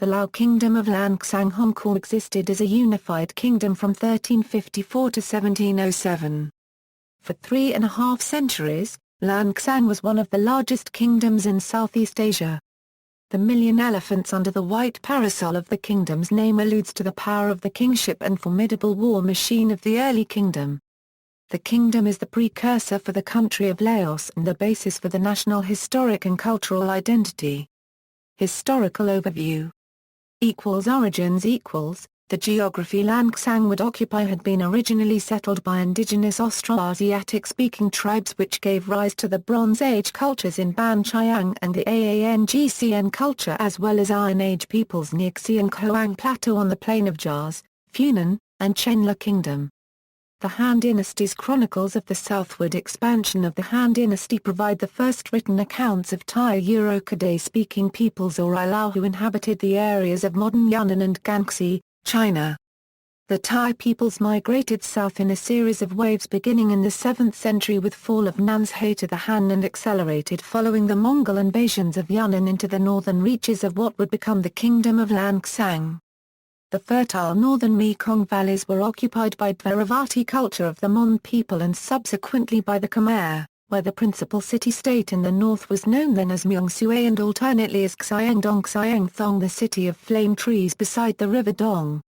The Lao kingdom of Lan Xang Hom Khao existed as a unified kingdom from 1354 to 1707. For 3.5 centuries, Lan Xang was one of the largest kingdoms in Southeast Asia. The million elephants under the white parasol of the kingdom's name alludes to the power of the kingship and formidable war machine of the early kingdom. The kingdom is the precursor for the country of Laos and the basis for the national historic and cultural identity. Historical overview. Origins. The geography Lan Xang would occupy had been originally settled by indigenous Austroasiatic-speaking tribes which gave rise to the Bronze Age cultures in Ban Chiang and the Aangcn culture as well as Iron Age peoples near Xiang Hoang Plateau on the plain of Jias, Funan, and Chenla Kingdom. The Han Dynasty's chronicles of the southward expansion of the Han Dynasty provide the first written accounts of Thai Eurocadé-speaking peoples or Lao who inhabited the areas of modern Yunnan and Guangxi, China. The Thai peoples migrated south in a series of waves beginning in the 7th century with fall of Nanshe to the Han and accelerated following the Mongol invasions of Yunnan into the northern reaches of what would become the Kingdom of Lan Xang. The fertile northern Mekong valleys were occupied by Dvaravati culture of the Mon people and subsequently by the Khmer, where the principal city-state in the north was known then as Mueang Sue and alternately as Xiangdong Xiangthong, the city of flame trees beside the river Dong.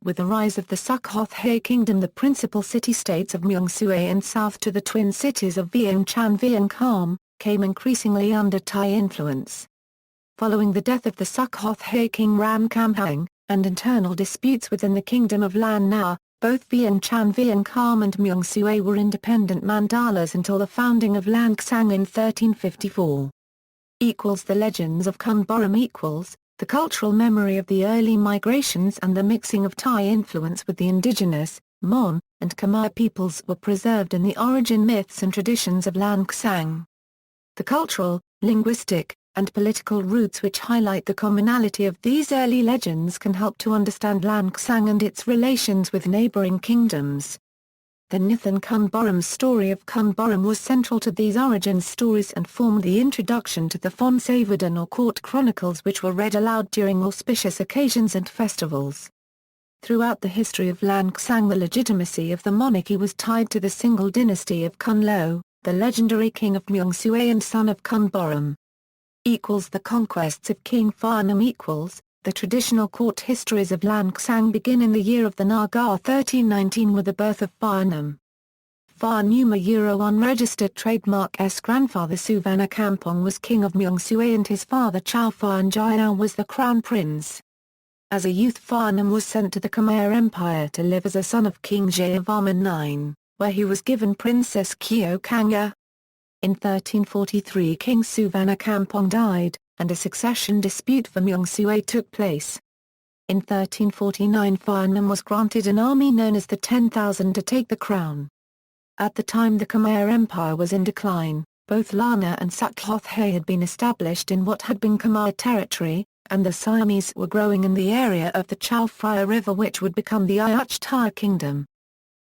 With the rise of the Sukhothai kingdom, the principal city-states of Mueang Sue and south to the twin cities of Vientiane Vientiane came increasingly under Thai influence. Following the death of the Sukhothai king Ram Kamphang, and internal disputes within the kingdom of Lan Na, both Vientiane Vientiane and Mueang Sue were independent mandalas until the founding of Lan Xang in 1354. The legends of Khun Boram. The cultural memory of the early migrations and the mixing of Thai influence with the indigenous, Mon, and Khmer peoples were preserved in the origin myths and traditions of Lan Xang. The cultural, linguistic, and political roots which highlight the commonality of these early legends can help to understand Lan Xang and its relations with neighboring kingdoms. The Nithan Khun Boram's story of Khun Boram was central to these origin stories and formed the introduction to the Phon Savudan or court chronicles which were read aloud during auspicious occasions and festivals. Throughout the history of Lan Xang, the legitimacy of the monarchy was tied to the single dynasty of Khun Lo, the legendary king of Mueang Sue and son of Khun Boram. The conquests of King Phar-Num. The traditional court histories of Lan Xang begin in the year of the Naga 1319 with the birth of Phar-Num. Phar-Num, unregistered trademark S. grandfather Suvarnakampong was king of Mueang Sue and his father Chao Phan-Jaiao was the crown prince. As a youth, Phar-Num was sent to the Khmer Empire to live as a son of King Jayavarman IX, where he was given Princess Keo Kanga. In 1343 King Suvarnakampong died, and a succession dispute for Mueang Sue took place. In 1349 Phar-Num was granted an army known as the 10,000 to take the crown. At the time the Khmer Empire was in decline, both Lana and Sukhothai had been established in what had been Khmer territory, and the Siamese were growing in the area of the Chao Phraya River which would become the Ayutthaya kingdom.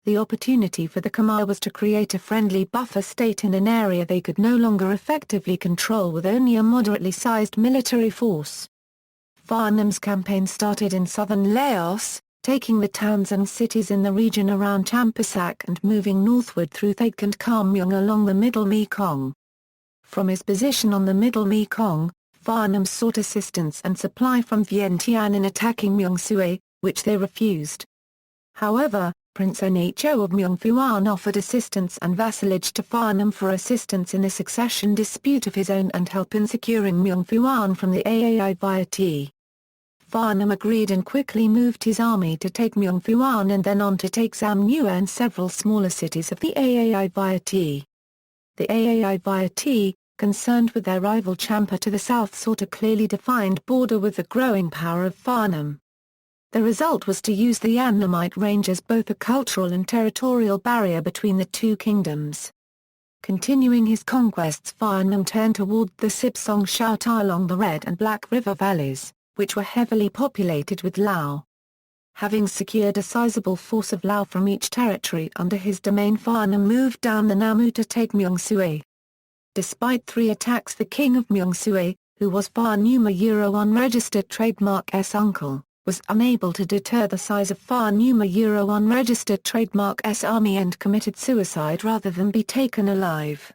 The opportunity for the Khmer was to create a friendly buffer state in an area they could no longer effectively control with only a moderately sized military force. Phar-Num's campaign started in southern Laos, taking the towns and cities in the region around Champasak and moving northward through Thake and Kham Mueang along the Middle Mekong. From his position on the Middle Mekong, Phar-Num sought assistance and supply from Vientiane in attacking Mueang Sue, which they refused. However, Prince Nho of Mueang Phuan offered assistance and vassalage to Phar-Num for assistance in a succession dispute of his own and help in securing Mueang Phuan from the Ayutthaya. Phar-Num agreed and quickly moved his army to take Mueang Phuan and then on to take Sam Nua and several smaller cities of the Ayutthaya. The Ayutthaya, concerned with their rival Champa to the south, sought a clearly defined border with the growing power of Phar-Num. The result was to use the Annamite Range as both a cultural and territorial barrier between the two kingdoms. Continuing his conquests, Phar-Num turned toward the Sibsong Shaotai along the Red and Black River valleys, which were heavily populated with Lao. Having secured a sizable force of Lao from each territory under his domain, Phar-Num moved down the Namu to take Mueang Sue. Despite 3 attacks the king of Mueang Sue, who was Fa Numa unregistered trademark S uncle, was unable to deter the size of Fa Numa unregistered trademark S army and committed suicide rather than be taken alive.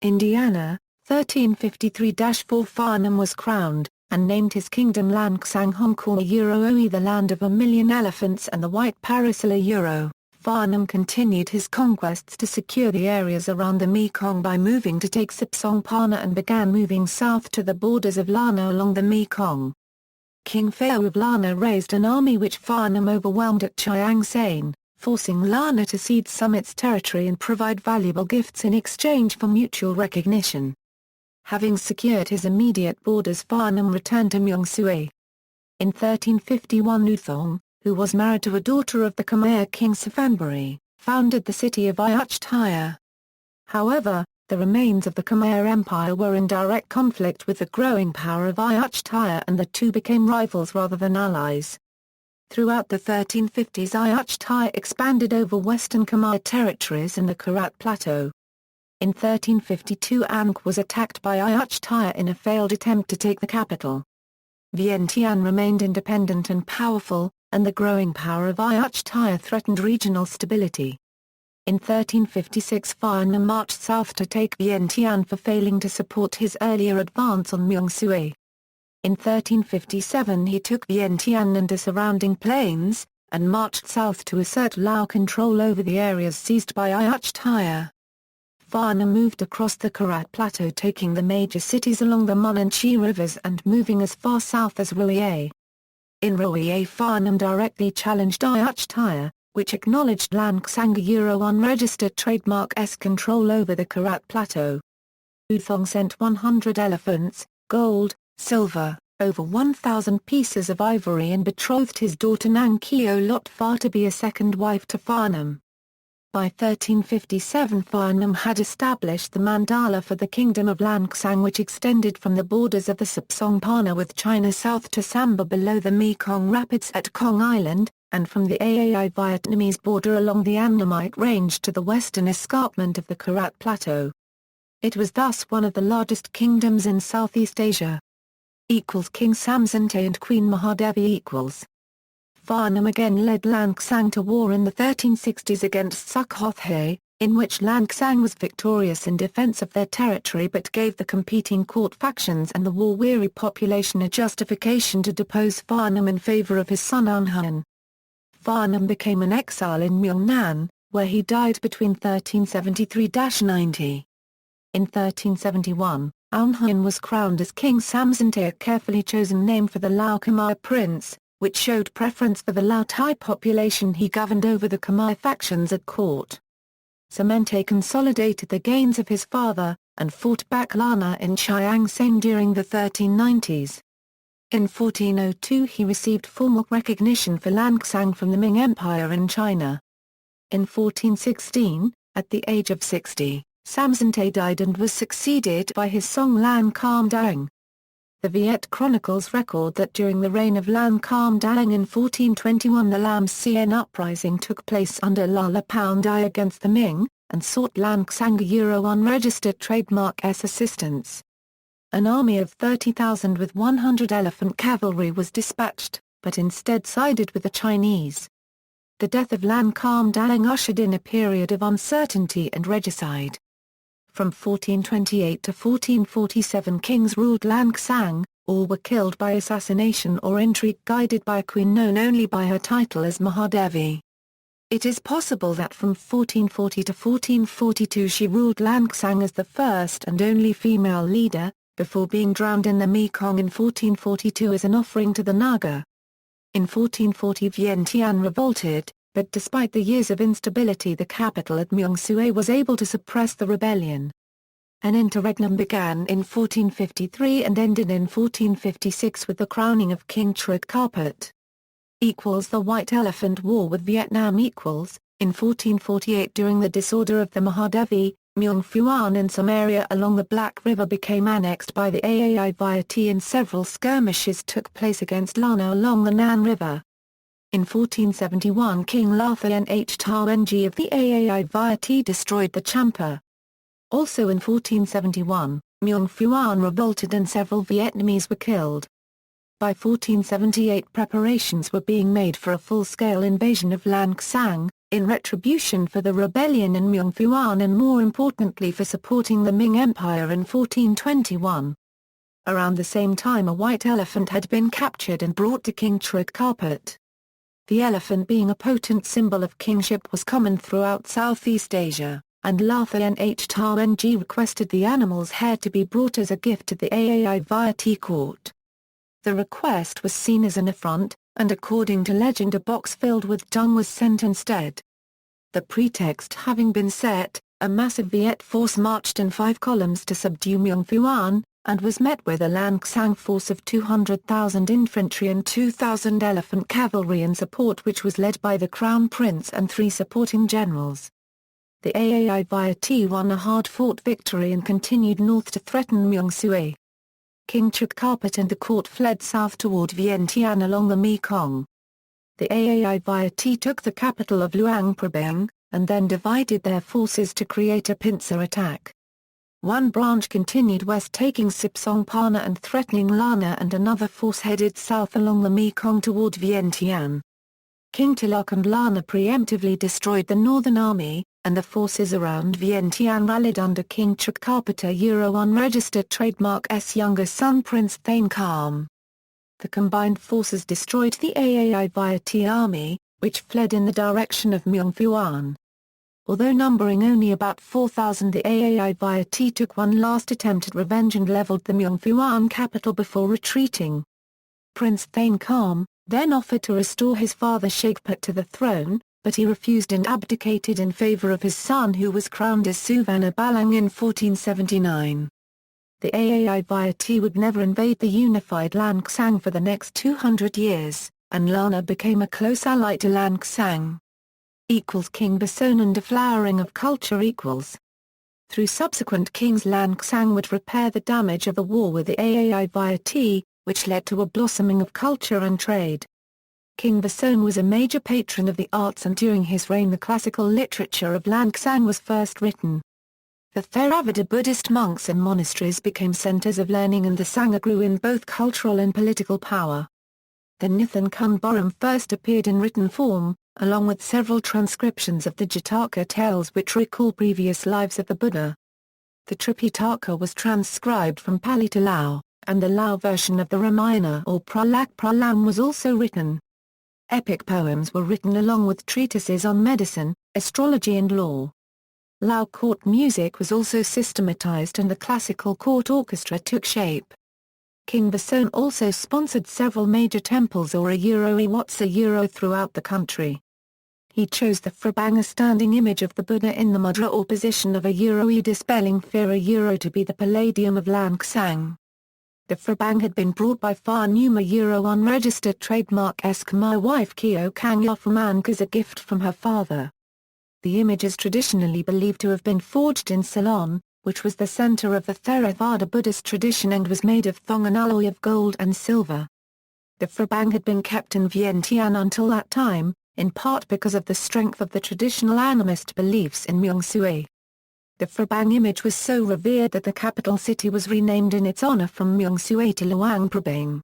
Indiana, 1353-4 Fa Num was crowned, and named his kingdom Lan Xang Hom Khao Oe, the land of 1,000,000 elephants and the white parasol Euro. Fa Num continued his conquests to secure the areas around the Mekong by moving to take Sipsongpana and began moving south to the borders of Lana along the Mekong. King Phao of Lana raised an army which Fa Num overwhelmed at Chiang Saen, forcing Lana to cede some its territory and provide valuable gifts in exchange for mutual recognition. Having secured his immediate borders, Fa Num returned to Mueang Sui. In 1351 U Thong, who was married to a daughter of the Khmer king Suphanburi, founded the city of Ayutthaya. However, the remains of the Khmer Empire were in direct conflict with the growing power of Ayutthaya, and the two became rivals rather than allies. Throughout the 1350s, Ayutthaya expanded over western Khmer territories and the Karat Plateau. In 1352 Ankh was attacked by Ayutthaya in a failed attempt to take the capital. Vientiane remained independent and powerful, and the growing power of Ayutthaya threatened regional stability. In 1356 Fa Num marched south to take Vientiane for failing to support his earlier advance on Mueang Sui. In 1357 he took Vientiane and the surrounding plains, and marched south to assert Lao control over the areas seized by Ayutthaya. Fa Num moved across the Karat Plateau, taking the major cities along the Mon and Chi rivers and moving as far south as Roye. In Roye, Fa Num directly challenged Ayutthaya, which acknowledged Lan Xang unregistered trademark S control over the Karat Plateau. U Thong sent 100 elephants, gold, silver, over 1,000 pieces of ivory, and betrothed his daughter Nang Keo Lot Fa to be a second wife to Fa Num. By 1357 Fa Num had established the mandala for the kingdom of Lan Xang, which extended from the borders of the Sipsongpana with China south to Samba below the Mekong Rapids at Kong Island, and from the Ai-Vietnamese border along the Annamite Range to the western escarpment of the Karat Plateau. It was thus one of the largest kingdoms in Southeast Asia. King Samsonte and Queen Mahadevi Fa Num again led Lan Xang to war in the 1360s against Sukhothai, in which Lan Xang was victorious in defense of their territory but gave the competing court factions and the war-weary population a justification to depose Fa Num in favor of his son Aunhun. Fa Num became an exile in Myeongnan, where he died between 1373-90. In 1371, Aunhun was crowned as King Samsonte, a carefully chosen name for the Lao Khmer prince, which showed preference for the Lao Thai population. He governed over the Khmer factions at court. Samsonte consolidated the gains of his father, and fought back Lana in Chiang Saen during the 1390s. In 1402 he received formal recognition for Lan Xang from the Ming Empire in China. In 1416, at the age of 60, Samsonte died and was succeeded by his son Lan Kham Daeng. The Viet Chronicles record that during the reign of Lan Kham Daeng in 1421 the Lam Sien uprising took place under Lala Poundai against the Ming, and sought Lan Xang unregistered trademark S assistance. An army of 30,000 with 100 elephant cavalry was dispatched, but instead sided with the Chinese. The death of Lan Kham Daeng ushered in a period of uncertainty and regicide. From 1428 to 1447 kings ruled Lan Xang, all were killed by assassination or intrigue guided by a queen known only by her title as Mahadevi. It is possible that from 1440 to 1442 she ruled Lan Xang as the first and only female leader, before being drowned in the Mekong in 1442 as an offering to the Naga. In 1440 Vientiane revolted, but despite the years of instability the capital at Mueang Sui was able to suppress the rebellion. An interregnum began in 1453 and ended in 1456 with the crowning of King Truk Karpat. The White Elephant War with Vietnam. In 1448 during the disorder of the Mahadevi, Mueang Phuan and some area along the Black River became annexed by the Ayutthaya and several skirmishes took place against Lana along the Nan River. In 1471 King Larthayen Tawengi of the Ayutthaya destroyed the Champa. Also in 1471, Muong Phuan revolted and several Vietnamese were killed. By 1478 preparations were being made for a full-scale invasion of Lan Xang, in retribution for the rebellion in Muong Phuan and more importantly for supporting the Ming Empire in 1421. Around the same time a white elephant had been captured and brought to King Truk Karpat. The elephant being a potent symbol of kingship was common throughout Southeast Asia, and Latha Ng requested the animal's hair to be brought as a gift to the Ayutthaya court. The request was seen as an affront, and according to legend a box filled with dung was sent instead. The pretext having been set, a massive Viet force marched in 5 columns to subdue Muong Phuan, and was met with a Lan Xang force of 200,000 infantry and 2,000 elephant cavalry in support, which was led by the Crown Prince and 3 supporting generals. The Ayutthaya won a hard-fought victory and continued north to threaten Muong Sui. King Truk Karpat and the court fled south toward Vientiane along the Mekong. The Ayutthaya took the capital of Luang Prabang, and then divided their forces to create a pincer attack. One branch continued west taking Sipsongpana and threatening Lana, and another force headed south along the Mekong toward Vientiane. King Tilak and Lana preemptively destroyed the northern army, and the forces around Vientiane rallied under King Truk Karpat unregistered trademark S younger son Prince Thane Kham. The combined forces destroyed the Ayutthaya army, which fled in the direction of Muong Phuan. Although numbering only about 4,000, the Ayutthaya took one last attempt at revenge and leveled the Muong Phuan capital before retreating. Prince Thane Kham then offered to restore his father Shagpat to the throne, but he refused and abdicated in favor of his son, who was crowned as Suvana Balang in 1479. The Ayutthaya would never invade the unified Lan Xang for the next 200 years, and Lana became a close ally to Lan Xang. King Bason and deflowering of culture equals. Through subsequent kings Lan Xang would repair the damage of the war with the Ayutthaya, which led to a blossoming of culture and trade. King Bason was a major patron of the arts, and during his reign the classical literature of Lan Xang was first written. The Theravada Buddhist monks and monasteries became centers of learning, and the Sangha grew in both cultural and political power. The Nithan Kun Borum first appeared in written form, along with several transcriptions of the Jataka tales which recall previous lives of the Buddha. The Tripitaka was transcribed from Pali to Lao, and the Lao version of the Ramayana or Pralak Pralam was also written. Epic poems were written along with treatises on medicine, astrology and law. Lao court music was also systematized, and the classical court orchestra took shape. King Bason also sponsored several major temples or Iwatsa throughout the country. He chose the Phrabang, a standing image of the Buddha in the mudra or position of a dispelling fear to be the palladium of Lan Xang. The Phrabang had been brought by Fa Numa unregistered trademark S. Khmer wife Kyo Kangyo from Ank as a gift from her father. The image is traditionally believed to have been forged in Ceylon, which was the center of the Theravada Buddhist tradition, and was made of thong, an alloy of gold and silver. The Phrabang had been kept in Vientiane until that time, in part because of the strength of the traditional animist beliefs in Muong Sui. The Phrabang image was so revered that the capital city was renamed in its honor from Muong Sui to Luang Prabang.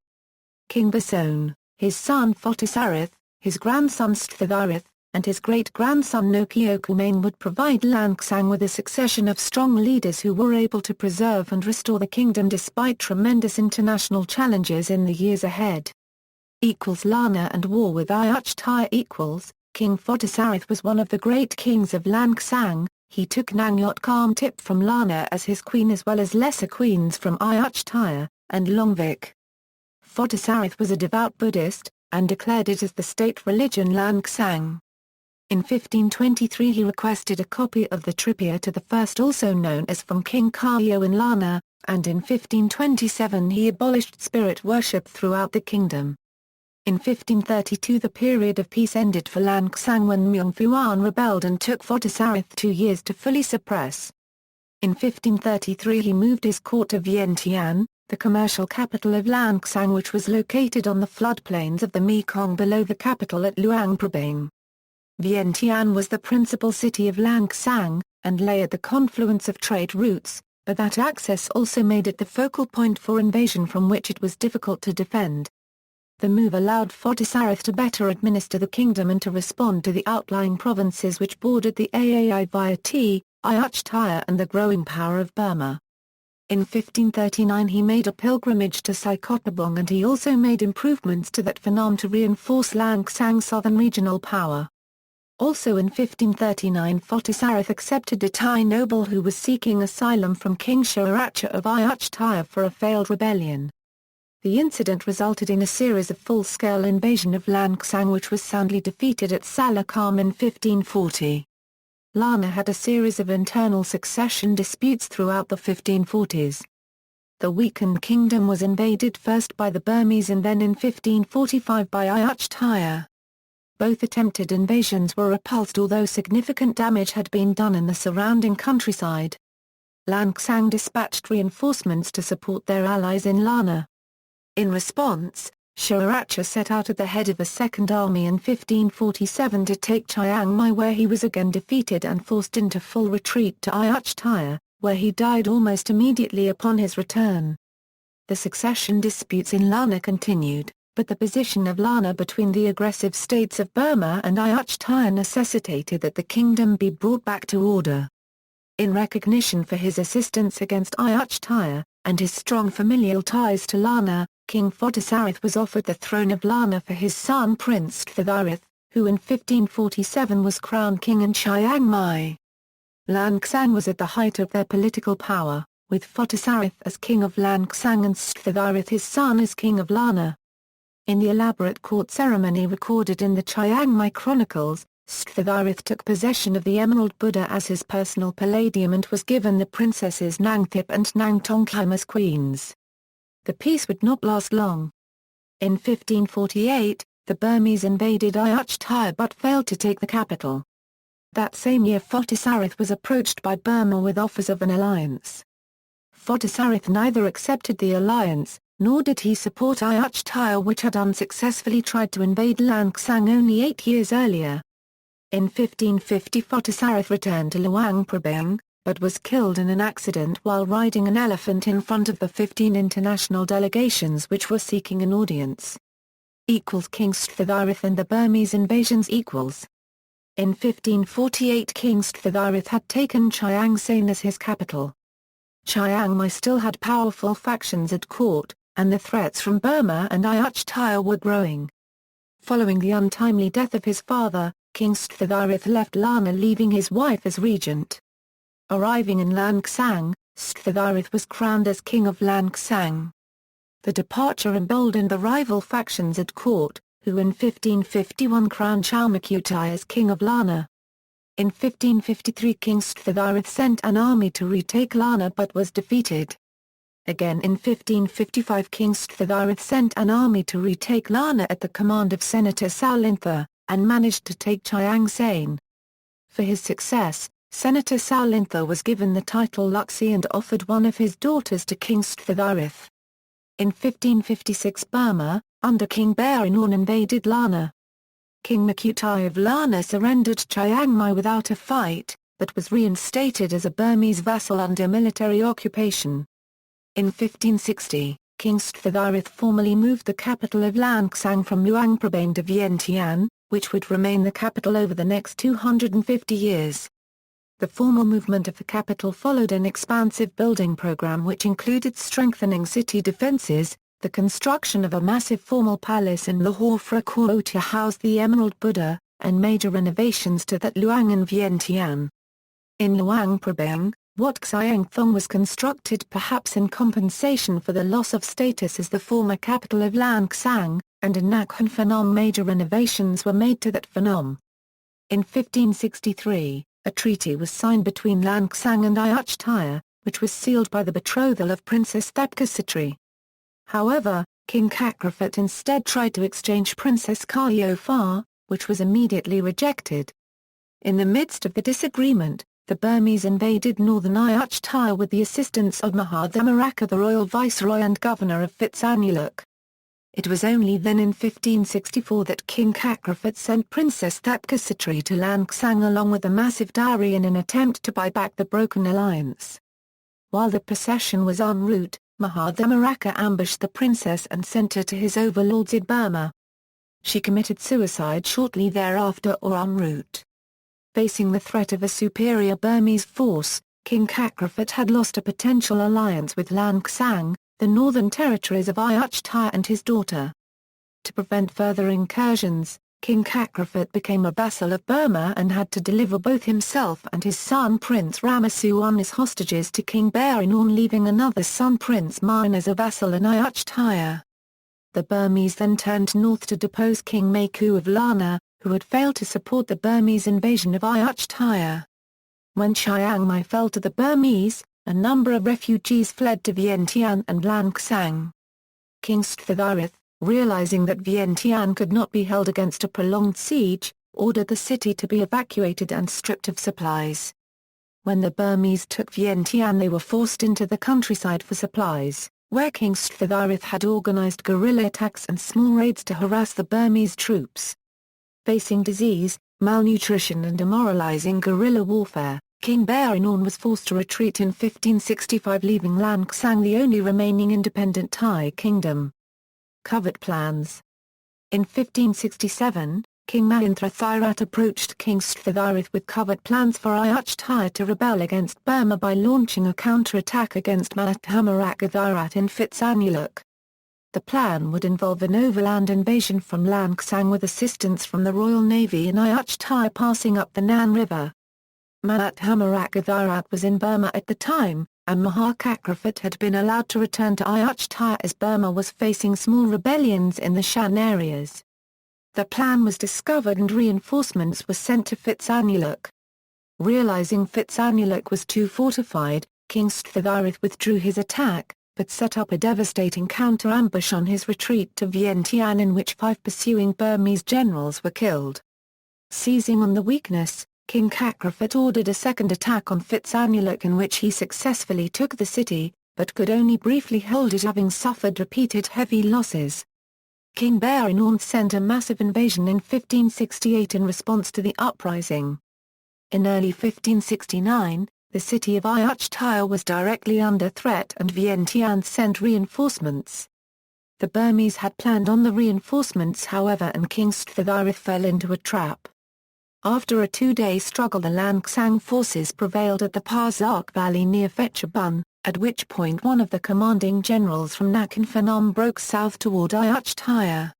King Bason, his son Photosarith, his grandson Sthatharith, and his great-grandson Nokiokumain would provide Lan Xang with a succession of strong leaders who were able to preserve and restore the kingdom despite tremendous international challenges in the years ahead. Lana and war with Ayutthaya. King Photosarith was one of the great kings of Lan Xang. He took Nangyot Kamtip from Lana as his queen, as well as lesser queens from Ayutthaya and Longvik. Photosarith was a devout Buddhist, and declared it as the state religion Lan Xang. In 1523 he requested a copy of the Tripura to the first, also known as from King Khayo in Lana, and in 1527 he abolished spirit worship throughout the kingdom. In 1532 the period of peace ended for Lan Xang when Muong Phuan rebelled and took Photosarith 2 years to fully suppress. In 1533 he moved his court to Vientiane, the commercial capital of Lan Xang, which was located on the floodplains of the Mekong below the capital at Luang Prabang. Vientiane was the principal city of Lan Xang, and lay at the confluence of trade routes, but that access also made it the focal point for invasion from which it was difficult to defend. The move allowed Photosarith to better administer the kingdom and to respond to the outlying provinces which bordered the Ayutthaya and the growing power of Burma. In 1539 he made a pilgrimage to Saikottabong, and he also made improvements to that Phnom to reinforce Lan Xang's southern regional power. Also in 1539 Photosarith accepted a Thai noble who was seeking asylum from King Sharacha of Ayutthaya for a failed rebellion. The incident resulted in a series of full-scale invasion of Lan Xang which was soundly defeated at Salakam in 1540. Lana had a series of internal succession disputes throughout the 1540s. The weakened kingdom was invaded first by the Burmese and then in 1545 by Ayutthaya. Both attempted invasions were repulsed, although significant damage had been done in the surrounding countryside. Lan Xang dispatched reinforcements to support their allies in Lana. In response, Sharacha set out at the head of a second army in 1547 to take Chiang Mai, where he was again defeated and forced into full retreat to Ayutthaya, where he died almost immediately upon his return. The succession disputes in Lana continued, but the position of Lana between the aggressive states of Burma and Ayutthaya necessitated that the kingdom be brought back to order. In recognition for his assistance against Ayutthaya, and his strong familial ties to Lana, King Photosarith was offered the throne of Lana for his son Prince Kthathirith, who in 1547 was crowned king in Chiang Mai. Lan Xang was at the height of their political power, with Photosarith as king of Lan Xang and Kthathirith his son as king of Lana. In the elaborate court ceremony recorded in the Chiang Mai Chronicles, Kthathirith took possession of the Emerald Buddha as his personal palladium and was given the princesses Nangthip and Nangtongkham as queens. The peace would not last long. In 1548, the Burmese invaded Ayutthaya but failed to take the capital. That same year Photosarith was approached by Burma with offers of an alliance. Photosarith neither accepted the alliance, nor did he support Ayutthaya, which had unsuccessfully tried to invade Lan Xang only 8 years earlier. In 1550 Photosarith returned to Luang Prabang, but was killed in an accident while riding an elephant in front of the 15 international delegations which were seeking an audience. King Kthathirith and the Burmese Invasions. In 1548 King Kthathirith had taken Chiang Saen as his capital. Chiang Mai still had powerful factions at court, and the threats from Burma and Ayutthaya were growing. Following the untimely death of his father, King Kthathirith left Lana, leaving his wife as regent. Arriving in Lan Xang, Kthathirith was crowned as king of Lan Xang. The departure emboldened the rival factions at court, who in 1551 crowned Ayutthaya as king of Lana. In 1553 King Kthathirith sent an army to retake Lana but was defeated. Again in 1555 King Kthathirith sent an army to retake Lana at the command of Senator Saulintha, and managed to take Chiang Saen. For his success, Senator Saulintha was given the title Luxi and offered one of his daughters to King Kthathirith. In 1556 Burma, under King Baranorn, invaded Lana. King Ayutthaya of Lana surrendered Chiang Mai without a fight, but was reinstated as a Burmese vassal under military occupation. In 1560, King Kthathirith formally moved the capital of Lan Xang from Luang Prabang to Vientiane, which would remain the capital over the next 250 years. The formal movement of the capital followed an expansive building program which included strengthening city defenses, the construction of a massive formal palace in Lahore Phra to house the Emerald Buddha, and major renovations to that Luang and Vientiane. In Luang Prabang, Wat Siang Thong was constructed perhaps in compensation for the loss of status as the former capital of Lan Xang, and in Nakhon Phanom major renovations were made to that Phanom. In 1563, a treaty was signed between Lan Xang and Ayutthaya, which was sealed by the betrothal of Princess Thepkasitri. However, King Kakrafat instead tried to exchange Princess Kayo, which was immediately rejected. In the midst of the disagreement, the Burmese invaded northern Ayutthaya with the assistance of Mahadhamaraka, the royal viceroy and governor of Phitsanulok. It was only then in 1564 that King Kakrafat sent Princess Thepkasitri to Lan Xang along with a massive dowry in an attempt to buy back the broken alliance. While the procession was en route, Mahathamiraka ambushed the princess and sent her to his overlords in Burma. She committed suicide shortly thereafter or en route. Facing the threat of a superior Burmese force, King Kakraphat had lost a potential alliance with Lan Xang, the northern territories of Ayutthaya and his daughter. To prevent further incursions, King Kakraphat became a vassal of Burma and had to deliver both himself and his son Prince Ramasuan as hostages to King Burinorn, leaving another son Prince Mine as a vassal in Ayutthaya. The Burmese then turned north to depose King Maku of Lana, who had failed to support the Burmese invasion of Ayutthaya. When Chiang Mai fell to the Burmese, a number of refugees fled to Vientiane and Lan Xang. King Sthagirath, realizing that Vientiane could not be held against a prolonged siege, ordered the city to be evacuated and stripped of supplies. When the Burmese took Vientiane, they were forced into the countryside for supplies, where King Sthagirath had organized guerrilla attacks and small raids to harass the Burmese troops. Facing disease, malnutrition and demoralizing guerrilla warfare, King Burinorn was forced to retreat in 1565, leaving Lan Xang the only remaining independent Thai kingdom. Covert plans. In 1567, King Mahindra approached King Sthagirath with covert plans for Ayutthaya to rebel against Burma by launching a counterattack against Mahathamiraka in Phitsanulok. The plan would involve an overland invasion from Lan Xang with assistance from the Royal Navy in Ayutthaya passing up the Nan River. Mahathamiraka was in Burma at the time, and Mahakakraphat had been allowed to return to Ayutthaya as Burma was facing small rebellions in the Shan areas. The plan was discovered and reinforcements were sent to Phitsanulok. Realizing Phitsanulok was too fortified, King Sthagirath withdrew his attack, but set up a devastating counter-ambush on his retreat to Vientiane, in which 5 pursuing Burmese generals were killed. Seizing on the weakness, King Kakraphat ordered a second attack on Phitsanulok, in which he successfully took the city, but could only briefly hold it, having suffered repeated heavy losses. King Burinorn sent a massive invasion in 1568 in response to the uprising. In early 1569, the city of Ayutthaya was directly under threat and Vientiane sent reinforcements. The Burmese had planned on the reinforcements, however, and King Sthagirath fell into a trap. After a 2-day struggle, the Lan Xang forces prevailed at the Parzak Valley near Phetchabun, at which point one of the commanding generals from Nakhon Phanom broke south toward Ayutthaya.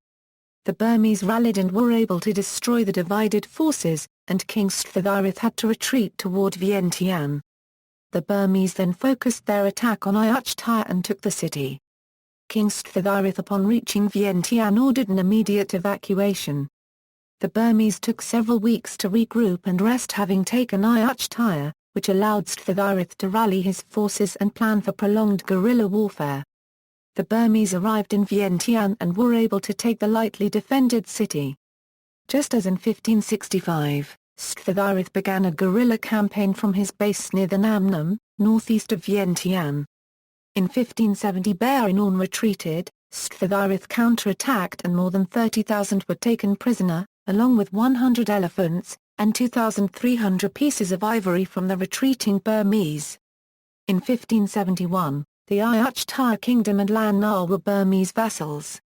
The Burmese rallied and were able to destroy the divided forces, and King Sthagirath had to retreat toward Vientiane. The Burmese then focused their attack on Ayutthaya and took the city. King Sthagirath, upon reaching Vientiane, ordered an immediate evacuation. The Burmese took several weeks to regroup and rest, having taken Ayutthaya, which allowed Sthagirath to rally his forces and plan for prolonged guerrilla warfare. The Burmese arrived in Vientiane and were able to take the lightly defended city. Just as in 1565, Sthagirath began a guerrilla campaign from his base near the Nam Nam, northeast of Vientiane. In 1570 Burinorn retreated, Sthagirath counterattacked and more than 30,000 were taken prisoner, along with 100 elephants, and 2,300 pieces of ivory from the retreating Burmese. In 1571, the Ayutthaya kingdom and Lan Na were Burmese vassals.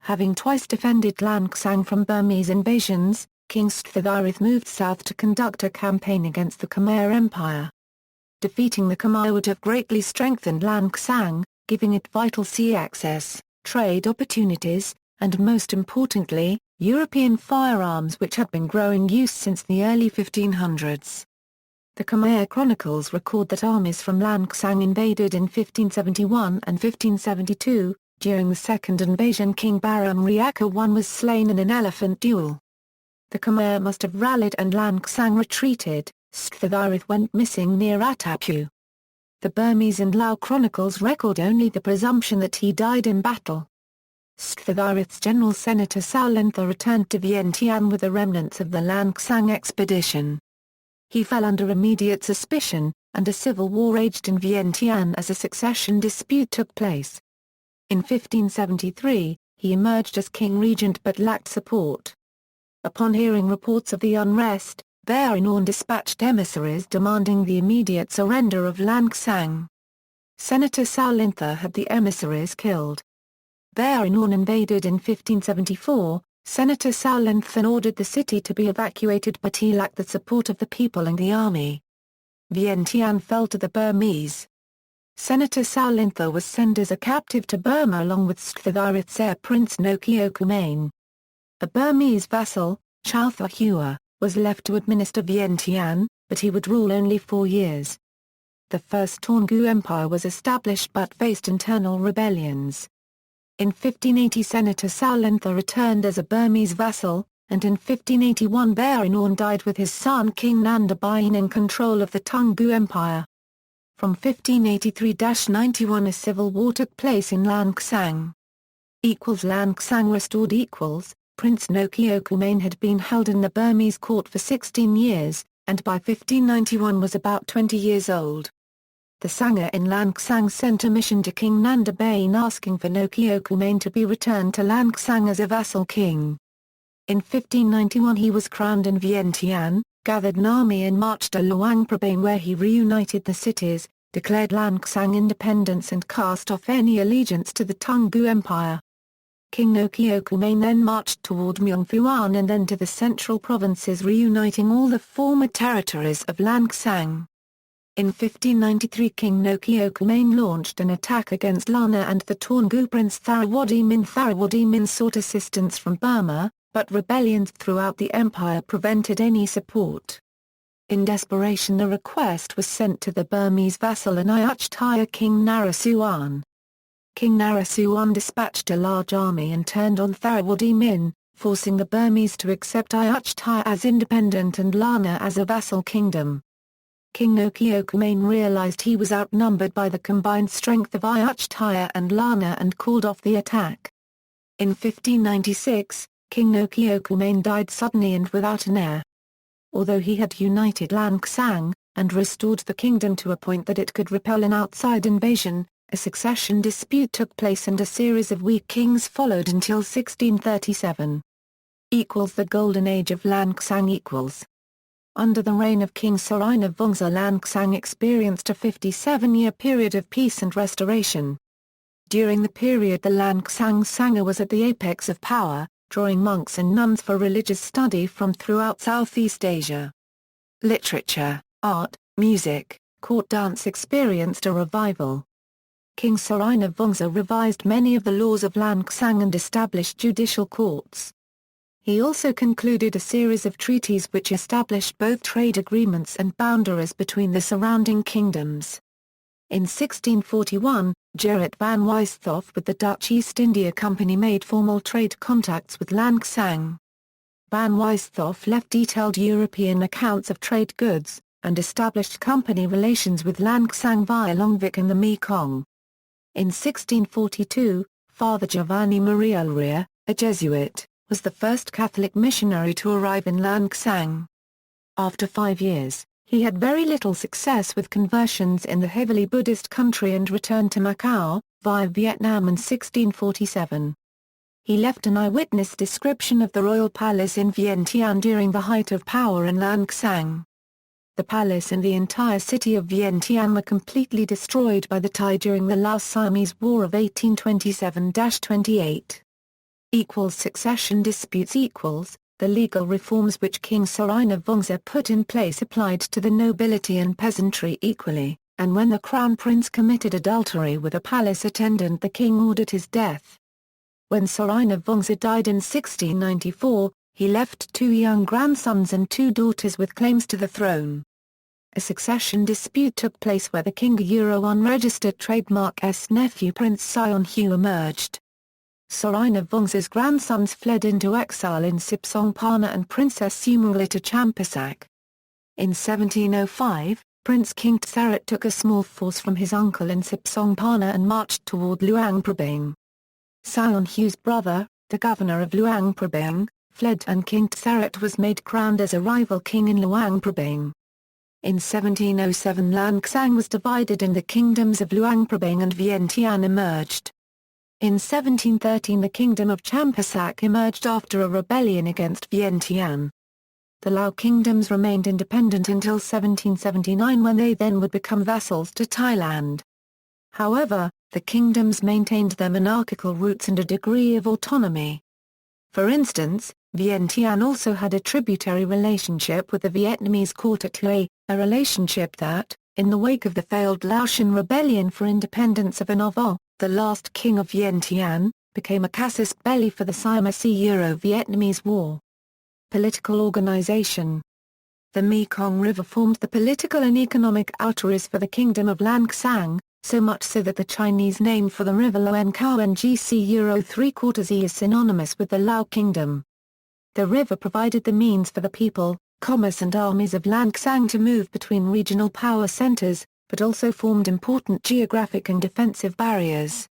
Having twice defended Lan Xang from Burmese invasions, King Sthagirath moved south to conduct a campaign against the Khmer Empire. Defeating the Khmer would have greatly strengthened Lan Xang, giving it vital sea access, trade opportunities, and most importantly, European firearms which had been growing use since the early 1500s. The Khmer chronicles record that armies from Lan Xang invaded in 1571 and 1572. During the second invasion, King Baram Riaka I was slain in an elephant duel. The Khmer must have rallied and Lan Xang retreated. Sthagirath went missing near Atapu. The Burmese and Lao chronicles record only the presumption that he died in battle. Sthagirath's general Senator Saulentha returned to Vientiane with the remnants of the Lan Xang expedition. He fell under immediate suspicion, and a civil war raged in Vientiane as a succession dispute took place. In 1573, he emerged as king regent but lacked support. Upon hearing reports of the unrest, Burinorn dispatched emissaries demanding the immediate surrender of Lan Xang. Senator Saulinthar had the emissaries killed. Barenorn invaded in 1574, Senator Saulinthar ordered the city to be evacuated but he lacked the support of the people and the army. Vientiane fell to the Burmese. Senator Saulinthar was sent as a captive to Burma along with Sthithirat's heir Prince Nokia. A Burmese vassal, Chowtha Hua, was left to administer Vientiane, but he would rule only 4 years. The First Taungoo Empire was established but faced internal rebellions. In 1580 Senator Saulinthar returned as a Burmese vassal, and in 1581 Barenorn died with his son King Nandabain in control of the Taungoo Empire. From 1583-91 a civil war took place in Lan Xang. Lan Xang restored Prince Nokia had been held in the Burmese court for 16 years, and by 1591 was about 20 years old. The Sangha in Lan Xang sent a mission to King Nandabain asking for Nokia to be returned to Lan Xang as a vassal king. In 1591 he was crowned in Vientiane, gathered an army and marched to Luang Prabang where he reunited the cities, declared Lan Xang independence and cast off any allegiance to the Taungoo Empire. King Nokia then marched toward Myeongfuan and then to the central provinces reuniting all the former territories of Lan Xang. In 1593 King Nokia launched an attack against Lana and the Taungoo prince Tharawadi Min sought assistance from Burma, but rebellions throughout the empire prevented any support. In desperation a request was sent to the Burmese vassal and Ayutthaya King Narasuan. King Narasuan dispatched a large army and turned on Tharawadi Min, forcing the Burmese to accept Ayutthaya as independent and Lana as a vassal kingdom. King Nokia realized he was outnumbered by the combined strength of Ayutthaya and Lana and called off the attack. In 1596, King Nokia died suddenly and without an heir. Although he had united Lan Xang, and restored the kingdom to a point that it could repel an outside invasion, a succession dispute took place and a series of weak kings followed until 1637. The Golden Age of Lan Xang . Under the reign of King Serinavongsa Lan Xang experienced a 57-year period of peace and restoration. During the period the Lan Xang Sangha was at the apex of power, drawing monks and nuns for religious study from throughout Southeast Asia. Literature, art, music, court dance experienced a revival. King Serinavongsa revised many of the laws of Lan Xang and established judicial courts. He also concluded a series of treaties which established both trade agreements and boundaries between the surrounding kingdoms. In 1641, Gerrit van Wysthof with the Dutch East India Company made formal trade contacts with Lan Xang. Van Wysthof left detailed European accounts of trade goods, and established company relations with Lan Xang via Longvik and the Mekong. In 1642, Father Giovanni Maria Luria, a Jesuit, was the first Catholic missionary to arrive in Lan Xang. After 5 years, he had very little success with conversions in the heavily Buddhist country and returned to Macau, via Vietnam in 1647. He left an eyewitness description of the royal palace in Vientiane during the height of power in Lan Xang. The palace and the entire city of Vientiane were completely destroyed by the Thai during the Laos-Siamese War of 1827-28. Succession disputes The legal reforms which King Serinavongsa put in place applied to the nobility and peasantry equally, and when the crown prince committed adultery with a palace attendant the king ordered his death. When Serinavongsa died in 1694, he left 2 young grandsons and 2 daughters with claims to the throne. A succession dispute took place where the king unregistered trademark's nephew Prince Sion-hu emerged. Serinavongsa's grandsons fled into exile in Sipsongpana and Princess Sumula to Champasak. In 1705, Prince King Tsarit took a small force from his uncle in Sipsongpana and marched toward Luang Prabang. Sion-hu's brother, the governor of Luang Prabang, fled and King Tsarit was made crowned as a rival king in Luang Prabang. In 1707 Lan Xang was divided and the kingdoms of Luang Prabang and Vientiane emerged. In 1713 the kingdom of Champasak emerged after a rebellion against Vientiane. The Lao kingdoms remained independent until 1779 when they then would become vassals to Thailand. However, the kingdoms maintained their monarchical roots and a degree of autonomy. For instance, Vientiane also had a tributary relationship with the Vietnamese court at Hue, a relationship that, in the wake of the failed Laotian rebellion for independence of Anovo, the last king of Vientiane, became a casus belli for the Siamese-Euro-Vietnamese War. Political organization. The Mekong River formed the political and economic arteries for the Kingdom of Lan Xang, so much so that the Chinese name for the river Lan Xang Euro-3/4 is synonymous with the Lao Kingdom. The river provided the means for the people, commerce and armies of Lan Xang to move between regional power centers, but also formed important geographic and defensive barriers.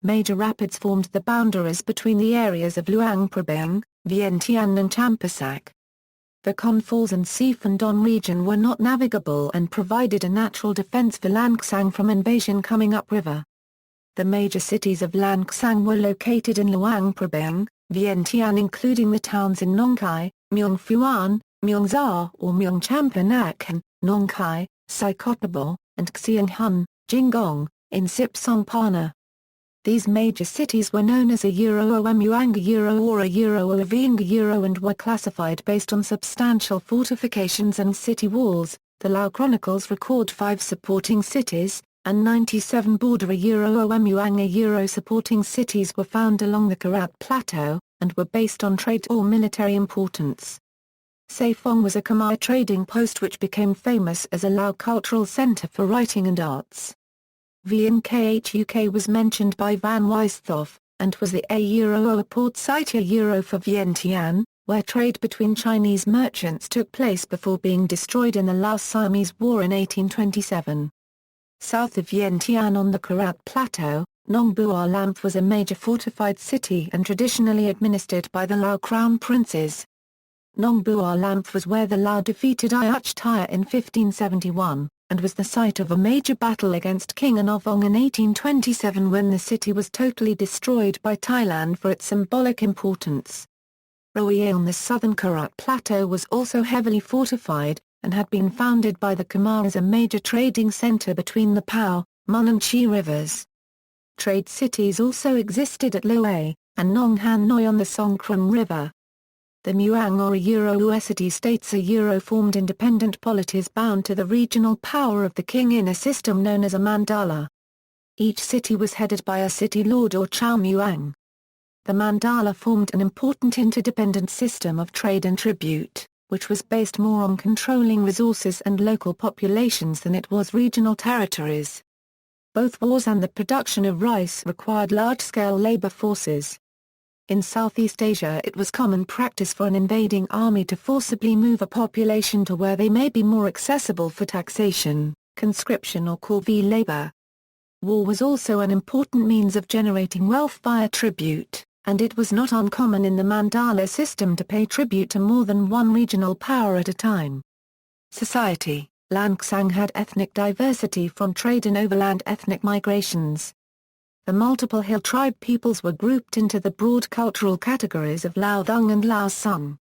Major rapids formed the boundaries between the areas of Luang Prabang, Vientiane and Champasak. The Con Falls and Siphon Don region were not navigable and provided a natural defense for Lan Xang from invasion coming upriver. The major cities of Lan Xang were located in Luang Prabang, Vientiane, including the towns in Nong Khai, Mueang Phuan, Mueang Za or Mueang Champanakan, Nong Khai, Psychotable, and Xiang Hun, Jingong, in Sip Song Pana. These major cities were known as a Euro-Muanga Euro or a Euro-Avinga Euro and were classified based on substantial fortifications and city walls. The Lao Chronicles record 5 supporting cities, and 97 border Euro-Muanga Euro supporting cities were found along the Karat Plateau, and were based on trade or military importance. Saiphong was a Khmer trading post which became famous as a Lao cultural center for writing and arts. VNKHUK was mentioned by Van Weisthorf, and was the a port site Euro for Vientiane, where trade between Chinese merchants took place before being destroyed in the Laos-Siamese War in 1827. South of Vientiane on the Karat Plateau, Nong Bua Lamp was a major fortified city and traditionally administered by the Lao crown princes. Nong Bua Lamp was where the Lao defeated Ayutthaya in 1571. And was the site of a major battle against King Anovong in 1827 when the city was totally destroyed by Thailand for its symbolic importance. Roye on the southern Karat Plateau was also heavily fortified, and had been founded by the Khmer as a major trading center between the Pao, Mun and Chi rivers. Trade cities also existed at Loei, and Nong Han Noi on the Songkhram River. The Mueang or Euro-Uesity states formed independent polities bound to the regional power of the king in a system known as a mandala. Each city was headed by a city lord or Chao Mueang. The mandala formed an important interdependent system of trade and tribute, which was based more on controlling resources and local populations than it was regional territories. Both wars and the production of rice required large-scale labor forces. In Southeast Asia it was common practice for an invading army to forcibly move a population to where they may be more accessible for taxation, conscription or corvée labor. War was also an important means of generating wealth via tribute, and it was not uncommon in the mandala system to pay tribute to more than one regional power at a time. Society. Lan Xang had ethnic diversity from trade and overland ethnic migrations. The multiple hill tribe peoples were grouped into the broad cultural categories of Lao Thung and Lao Sung.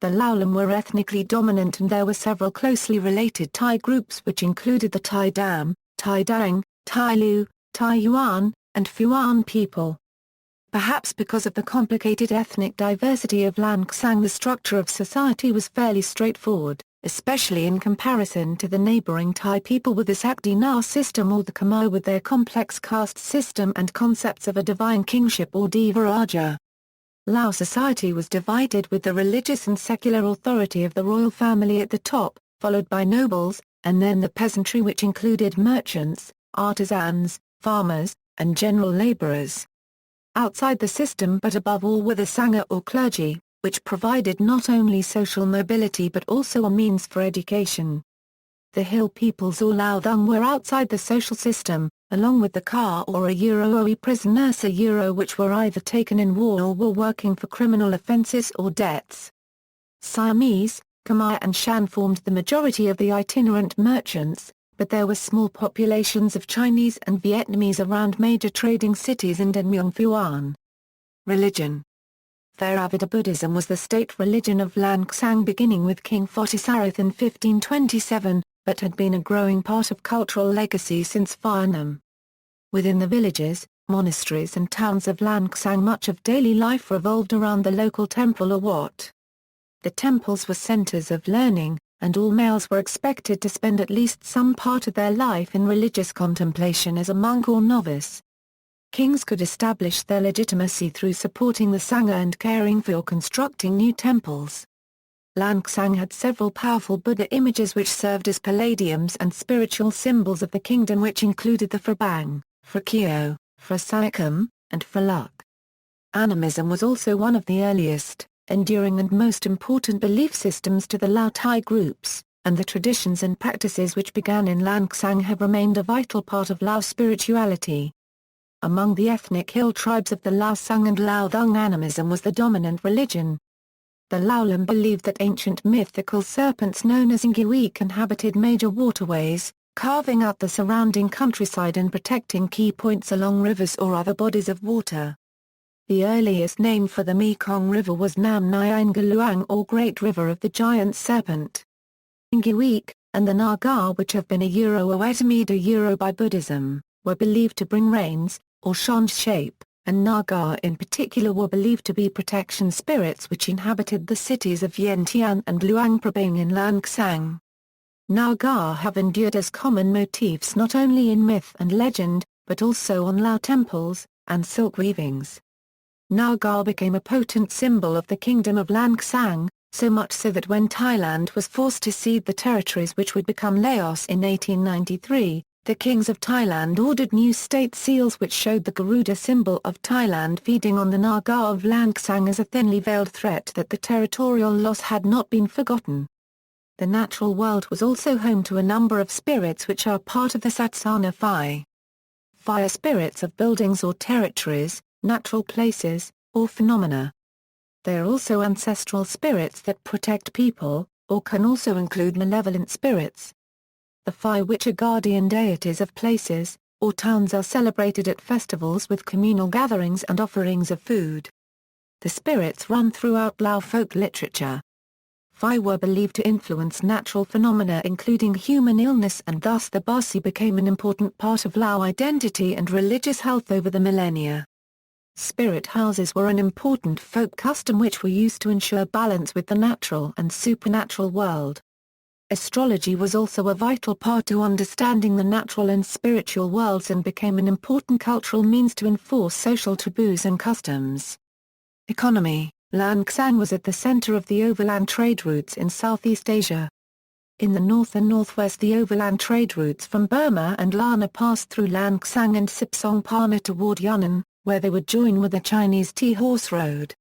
The Laolam were ethnically dominant and there were several closely related Thai groups which included the Thai Dam, Thai Dang, Thai Lu, Thai Yuan, and Phuan people. Perhaps because of the complicated ethnic diversity of Lan Xang, the structure of society was fairly straightforward, especially in comparison to the neighboring Thai people with the Sakdi Na system or the Khmer with their complex caste system and concepts of a divine kingship or Devaraja. Lao society was divided with the religious and secular authority of the royal family at the top, followed by nobles, and then the peasantry which included merchants, artisans, farmers, and general laborers. Outside the system but above all were the Sangha or clergy, which provided not only social mobility but also a means for education. The hill peoples or Lao Thung were outside the social system, along with the Ka or a Euro prisoners which were either taken in war or were working for criminal offences or debts. Siamese, Khmer and Shan formed the majority of the itinerant merchants, but there were small populations of Chinese and Vietnamese around major trading cities and in Mueang Phuan. Religion. Theravada Buddhism was the state religion of Lan Xang beginning with King Phottisarath in 1527, but had been a growing part of cultural legacy since Vietnam. Within the villages, monasteries and towns of Lan Xang, much of daily life revolved around the local temple or wat. The temples were centers of learning, and all males were expected to spend at least some part of their life in religious contemplation as a monk or novice. Kings could establish their legitimacy through supporting the Sangha and caring for or constructing new temples. Lan Xang had several powerful Buddha images which served as palladiums and spiritual symbols of the kingdom, which included the Phrabang, Phrakyo, Phrasaikam, and Phraluk. Animism was also one of the earliest, enduring and most important belief systems to the Lao Thai groups, and the traditions and practices which began in Lan Xang have remained a vital part of Lao spirituality. Among the ethnic hill tribes of the Lao Sang and Lao Thung, animism was the dominant religion. The Laolam believed that ancient mythical serpents known as Ngui inhabited major waterways, carving out the surrounding countryside and protecting key points along rivers or other bodies of water. The earliest name for the Mekong River was Nam Nyang Luang, or Great River of the Giant Serpent. Ngui, and the Naga, which have been a Euro by Buddhism, were believed to bring rains, or change shape, and Naga in particular were believed to be protection spirits which inhabited the cities of Vientiane and Luang Prabang in Lan Xang. Naga have endured as common motifs not only in myth and legend, but also on Lao temples, and silk weavings. Naga became a potent symbol of the kingdom of Lan Xang, so much so that when Thailand was forced to cede the territories which would become Laos in 1893, the kings of Thailand ordered new state seals which showed the Garuda symbol of Thailand feeding on the Naga of Lan Xang as a thinly veiled threat that the territorial loss had not been forgotten. The natural world was also home to a number of spirits which are part of the Satsana Phi. Fire spirits of buildings or territories, natural places, or phenomena. They are also ancestral spirits that protect people, or can also include malevolent spirits. The Phi, which are guardian deities of places, or towns, are celebrated at festivals with communal gatherings and offerings of food. The spirits run throughout Lao folk literature. Phi were believed to influence natural phenomena including human illness, and thus the Basi became an important part of Lao identity and religious health over the millennia. Spirit houses were an important folk custom which were used to ensure balance with the natural and supernatural world. Astrology was also a vital part to understanding the natural and spiritual worlds and became an important cultural means to enforce social taboos and customs. Economy: Lan Xang was at the center of the overland trade routes in Southeast Asia. In the north and northwest, the overland trade routes from Burma and Lana passed through Lan Xang and Sipsongpana toward Yunnan, where they would join with the Chinese Tea Horse Road.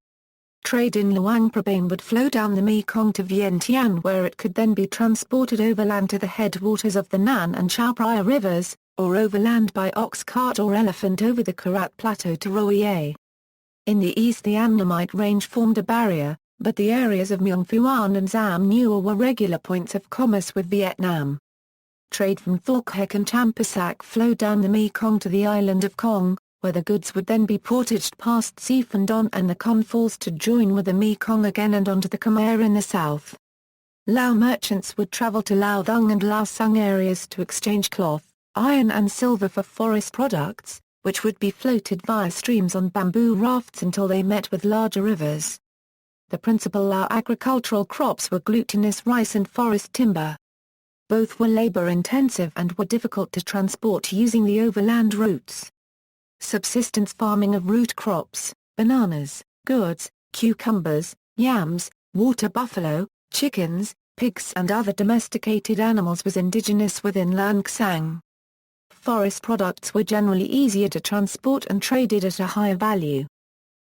Trade in Luang Prabang would flow down the Mekong to Vientiane, where it could then be transported overland to the headwaters of the Nan and Chao Phraya rivers, or overland by ox cart or elephant over the Karat Plateau to Roye. In the east, the Annamite Range formed a barrier, but the areas of Muang Phuan and Zam Nua were regular points of commerce with Vietnam. Trade from Thorc Hek and Champasak flowed down the Mekong to the island of Kong, where the goods would then be portaged past Siphandon and the Kon Falls to join with the Mekong again and onto the Khmer in the south. Lao merchants would travel to Lao Thung and Lao Sung areas to exchange cloth, iron and silver for forest products, which would be floated via streams on bamboo rafts until they met with larger rivers. The principal Lao agricultural crops were glutinous rice and forest timber. Both were labor-intensive and were difficult to transport using the overland routes. Subsistence farming of root crops, bananas, gourds, cucumbers, yams, water buffalo, chickens, pigs and other domesticated animals was indigenous within Lan Xang. Forest products were generally easier to transport and traded at a higher value.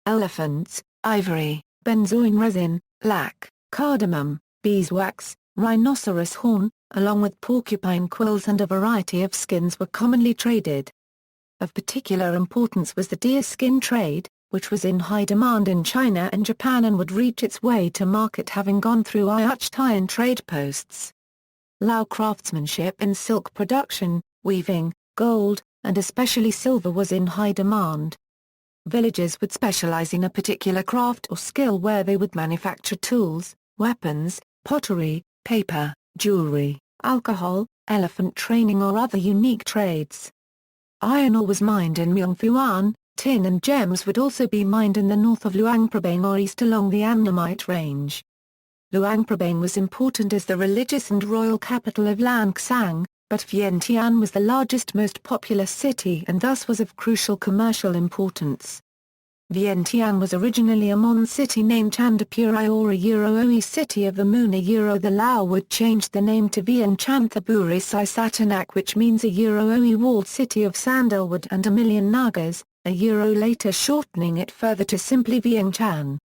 Elephants, ivory, benzoin resin, lac, cardamom, beeswax, rhinoceros horn, along with porcupine quills and a variety of skins were commonly traded. Of particular importance was the deer skin trade, which was in high demand in China and Japan and would reach its way to market having gone through Ayutthaya trade posts. Lao craftsmanship in silk production, weaving, gold, and especially silver was in high demand. Villagers would specialize in a particular craft or skill where they would manufacture tools, weapons, pottery, paper, jewelry, alcohol, elephant training or other unique trades. Iron ore was mined in Myeongfuan. Tin and gems would also be mined in the north of Luang Prabang or east along the Annamite Range. Luang Prabang was important as the religious and royal capital of Lan Xang, but Vientiane was the largest, most populous city and thus was of crucial commercial importance. Vientiane was originally a Mon city named Chandapuri or a Oe city of the moon. The Lao would change the name to Vientiane Sai Satanak, which means a Oe walled city of sandalwood and a million nagas, later shortening it further to simply Vientiane.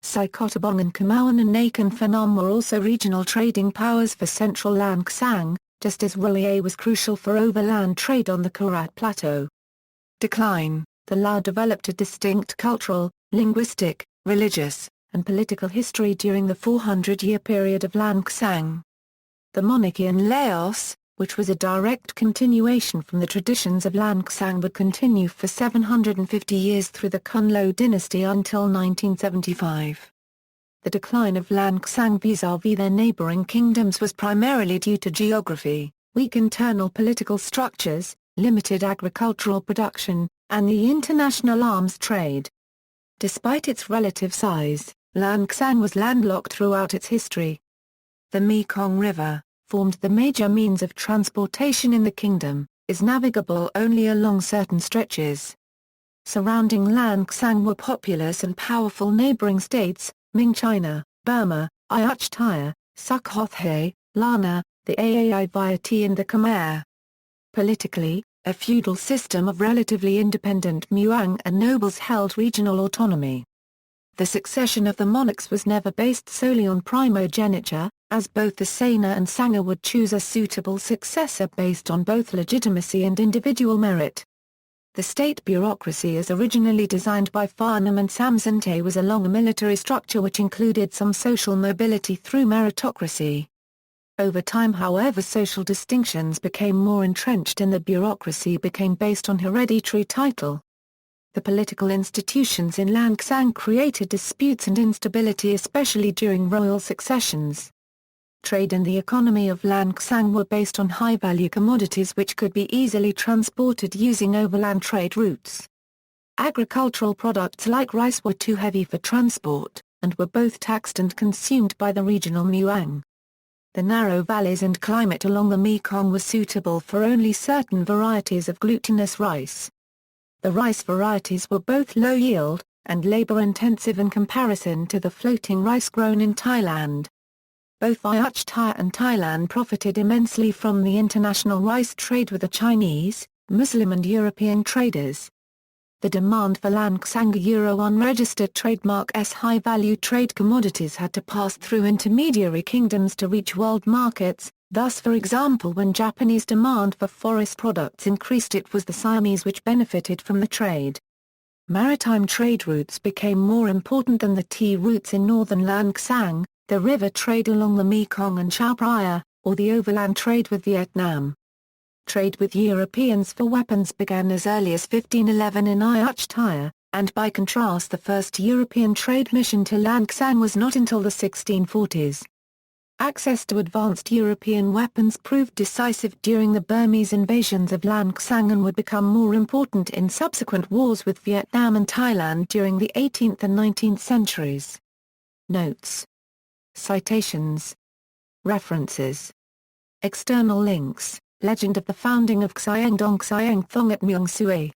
Sai Kotabong and Kumaon and Nakhon Phanom were also regional trading powers for central Lan Xang, just as Roye was crucial for overland trade on the Korat Plateau. Decline. The Lao developed a distinct cultural, linguistic, religious, and political history during the 400-year period of Lan Xang. The monarchy in Laos, which was a direct continuation from the traditions of Lan Xang, would continue for 750 years through the Kunlo dynasty until 1975. The decline of Lan Xang vis-à-vis their neighboring kingdoms was primarily due to geography, weak internal political structures, limited agricultural production, and the international arms trade. Despite its relative size, Lan Xang was landlocked throughout its history. The Mekong River, formed the major means of transportation in the kingdom, is navigable only along certain stretches. Surrounding Lan Xang were populous and powerful neighboring states, Ming China, Burma, Ayutthaya, Sukhothai, Lana, the Ayutthaya and the Khmer. Politically, a feudal system of relatively independent Muang and nobles held regional autonomy. The succession of the monarchs was never based solely on primogeniture, as both the Sena and Sanga would choose a suitable successor based on both legitimacy and individual merit. The state bureaucracy as originally designed by Farnham and Samsonite was along a military structure which included some social mobility through meritocracy. Over time, however, social distinctions became more entrenched and the bureaucracy became based on hereditary title. The political institutions in Lan Xang created disputes and instability, especially during royal successions. Trade and the economy of Lan Xang were based on high-value commodities which could be easily transported using overland trade routes. Agricultural products like rice were too heavy for transport, and were both taxed and consumed by the regional Muang. The narrow valleys and climate along the Mekong were suitable for only certain varieties of glutinous rice. The rice varieties were both low-yield, and labor-intensive in comparison to the floating rice grown in Thailand. Both Ayutthaya and Thailand profited immensely from the international rice trade with the Chinese, Muslim and European traders. The demand for Lan Xang unregistered trademark high-value trade commodities had to pass through intermediary kingdoms to reach world markets, thus for example when Japanese demand for forest products increased, it was the Siamese which benefited from the trade. Maritime trade routes became more important than the tea routes in northern Lan Xang, the river trade along the Mekong and Chao Phraya, or the overland trade with Vietnam. Trade with Europeans for weapons began as early as 1511 in Ayutthaya, and by contrast the first European trade mission to Lan Xang was not until the 1640s. Access to advanced European weapons proved decisive during the Burmese invasions of Lan Xang and would become more important in subsequent wars with Vietnam and Thailand during the 18th and 19th centuries. Notes. Citations. References. External links. Legend of the founding of Xiangdong Xiangthong at Myeongsui.